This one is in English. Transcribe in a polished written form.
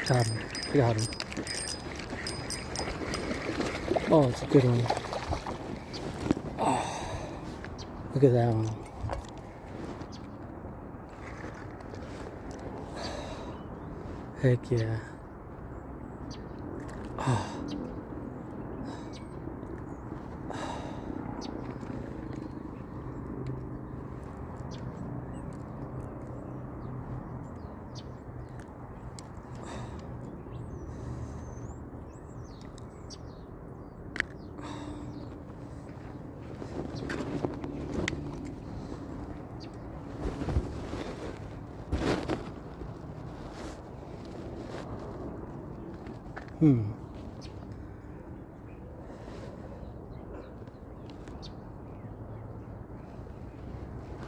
Got him. I got him. Oh, it's a good one. Oh, look at that one. Heck yeah. Oh. Hmm.